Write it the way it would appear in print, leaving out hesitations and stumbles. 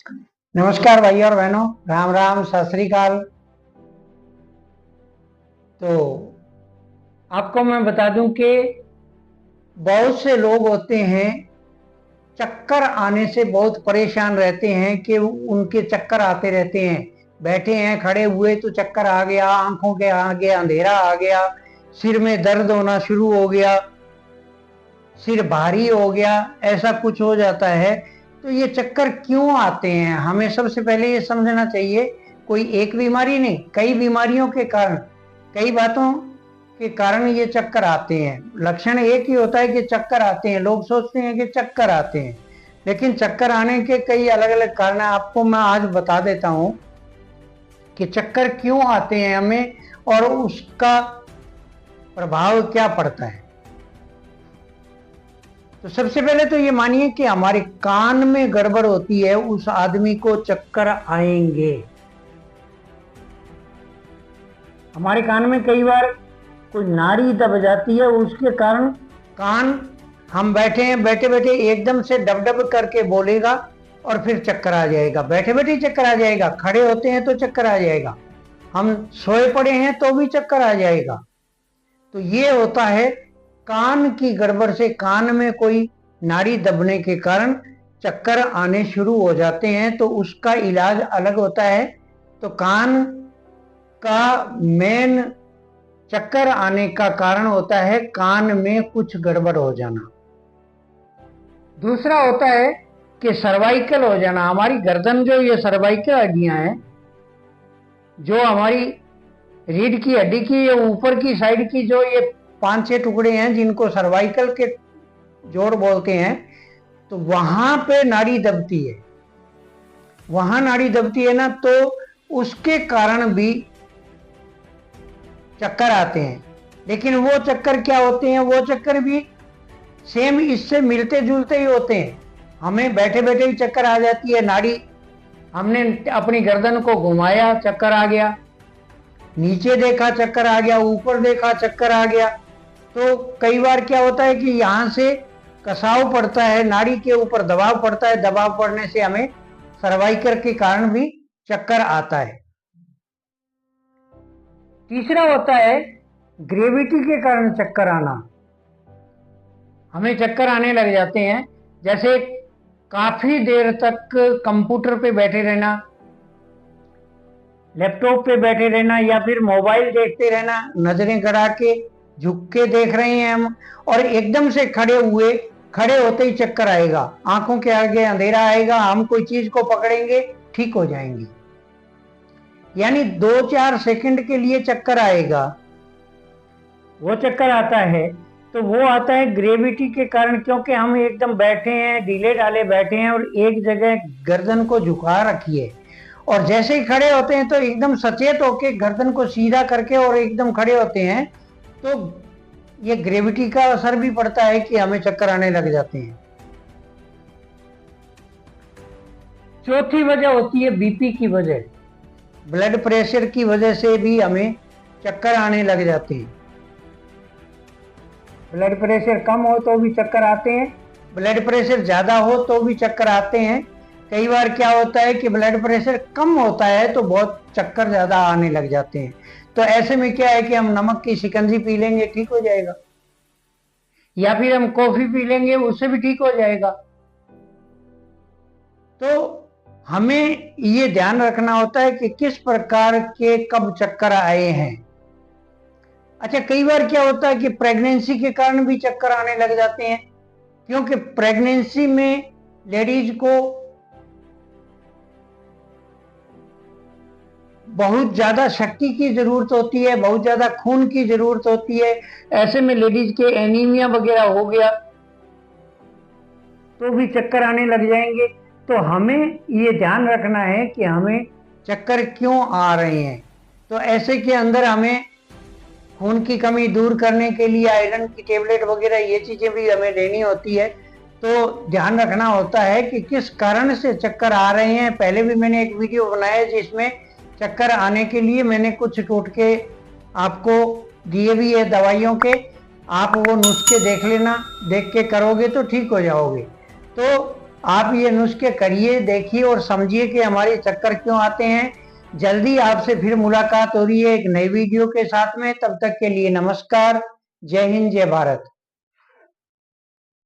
नमस्कार भाई और बहनों, राम राम, सत श्री अकाल। तो आपको मैं बता दूं कि बहुत से लोग होते हैं, चक्कर आने से बहुत परेशान रहते हैं कि उनके चक्कर आते रहते हैं। बैठे हैं, खड़े हुए तो चक्कर आ गया, आंखों के आगे अंधेरा आ गया, सिर में दर्द होना शुरू हो गया, सिर भारी हो गया, ऐसा कुछ हो जाता है। तो ये चक्कर क्यों आते हैं, हमें सबसे पहले ये समझना चाहिए। कोई एक बीमारी नहीं, कई बीमारियों के कारण, कई बातों के कारण ये चक्कर आते हैं। लक्षण एक ही होता है कि चक्कर आते हैं। लोग सोचते हैं कि चक्कर आते हैं, लेकिन चक्कर आने के कई अलग अलग कारण हैं। आपको मैं आज बता देता हूं कि चक्कर क्यों आते हैं हमें और उसका प्रभाव क्या पड़ता है। तो सबसे पहले तो ये मानिए कि हमारे कान में गड़बड़ होती है, उस आदमी को चक्कर आएंगे। हमारे कान में कई बार कोई नाड़ी दब जाती है, उसके कारण कान, हम बैठे हैं, बैठे बैठे एकदम से डब डब करके बोलेगा और फिर चक्कर आ जाएगा। बैठे बैठे चक्कर आ जाएगा, खड़े होते हैं तो चक्कर आ जाएगा, हम सोए पड़े हैं तो भी चक्कर आ जाएगा। तो ये होता है कान की गड़बड़ से। कान में कोई नाड़ी दबने के कारण चक्कर आने शुरू हो जाते हैं, तो उसका इलाज अलग होता है। तो कान का मेन चक्कर आने का कारण होता है कान में कुछ गड़बड़ हो जाना। दूसरा होता है कि सर्वाइकल हो जाना। हमारी गर्दन, जो ये सर्वाइकल हड्डियां हैं, जो हमारी रीढ़ की हड्डी की ये ऊपर की साइड की जो ये 5-6 टुकड़े हैं, जिनको सर्वाइकल के जोड़ बोलते हैं, तो वहां पे नाड़ी दबती है। वहां नाड़ी दबती है ना, तो उसके कारण भी चक्कर आते हैं। लेकिन वो चक्कर क्या होते हैं, वो चक्कर भी सेम इससे मिलते जुलते ही होते हैं। हमें बैठे बैठे ही चक्कर आ जाती है। नाड़ी, हमने अपनी गर्दन को घुमाया, चक्कर आ गया, नीचे देखा चक्कर आ गया, ऊपर देखा चक्कर आ गया। तो कई बार क्या होता है कि यहां से कसाव पड़ता है, नाड़ी के ऊपर दबाव पड़ता है, दबाव पड़ने से हमें सर्वाइकल के कारण भी चक्कर आता है। तीसरा होता है ग्रेविटी के कारण चक्कर आना। हमें चक्कर आने लग जाते हैं, जैसे काफी देर तक कंप्यूटर पे बैठे रहना, लैपटॉप पे बैठे रहना, या फिर मोबाइल देखते रहना, नजरें गड़ा के झुक के देख रहे हैं हम, और एकदम से खड़े होते ही चक्कर आएगा, आंखों के आगे अंधेरा आएगा, हम कोई चीज को पकड़ेंगे, ठीक हो जाएंगे। यानी 2-4 सेकंड के लिए चक्कर आएगा। वो चक्कर आता है तो वो आता है ग्रेविटी के कारण, क्योंकि हम एकदम बैठे हैं, ढीले ढाले बैठे हैं और एक जगह गर्दन को झुका रखी है, और जैसे ही खड़े होते हैं तो एकदम सचेत होके गर्दन को सीधा करके और एकदम खड़े होते हैं, तो ये ग्रेविटी का असर भी पड़ता है कि हमें चक्कर आने लग जाते हैं। चौथी वजह होती है बीपी की वजह। ब्लड प्रेशर की वजह से भी हमें चक्कर आने लग जाते हैं। ब्लड प्रेशर कम हो तो भी चक्कर आते हैं, ब्लड प्रेशर ज्यादा हो तो भी चक्कर आते हैं। कई बार क्या होता है कि ब्लड प्रेशर कम होता है तो बहुत चक्कर ज्यादा आने लग जाते हैं। तो ऐसे में क्या है कि हम नमक की शिकंजी पी लेंगे, ठीक हो जाएगा, या फिर हम कॉफी पी लेंगे, उससे भी ठीक हो जाएगा। तो हमें ये ध्यान रखना होता है कि किस प्रकार के कब चक्कर आए हैं। अच्छा, कई बार क्या होता है कि प्रेगनेंसी के कारण भी चक्कर आने लग जाते हैं, क्योंकि प्रेगनेंसी में लेडीज को बहुत ज्यादा शक्ति की जरूरत होती है, बहुत ज्यादा खून की जरूरत होती है। ऐसे में लेडीज के एनीमिया वगैरह हो गया तो भी चक्कर आने लग जाएंगे। तो हमें ये ध्यान रखना है कि हमें चक्कर क्यों आ रहे हैं। तो ऐसे के अंदर हमें खून की कमी दूर करने के लिए आयरन की टेबलेट वगैरह ये चीजें भी हमें लेनी होती है। तो ध्यान रखना होता है कि किस कारण से चक्कर आ रहे हैं। पहले भी मैंने एक वीडियो बनाया जिसमें चक्कर आने के लिए मैंने कुछ टोटके आपको दिए भी है दवाइयों के, आप वो नुस्खे देख लेना, देख के करोगे तो ठीक हो जाओगे। तो आप ये नुस्खे करिए, देखिए और समझिए कि हमारे चक्कर क्यों आते हैं। जल्दी आपसे फिर मुलाकात हो रही है एक नई वीडियो के साथ में। तब तक के लिए नमस्कार। जय हिंद, जय भारत।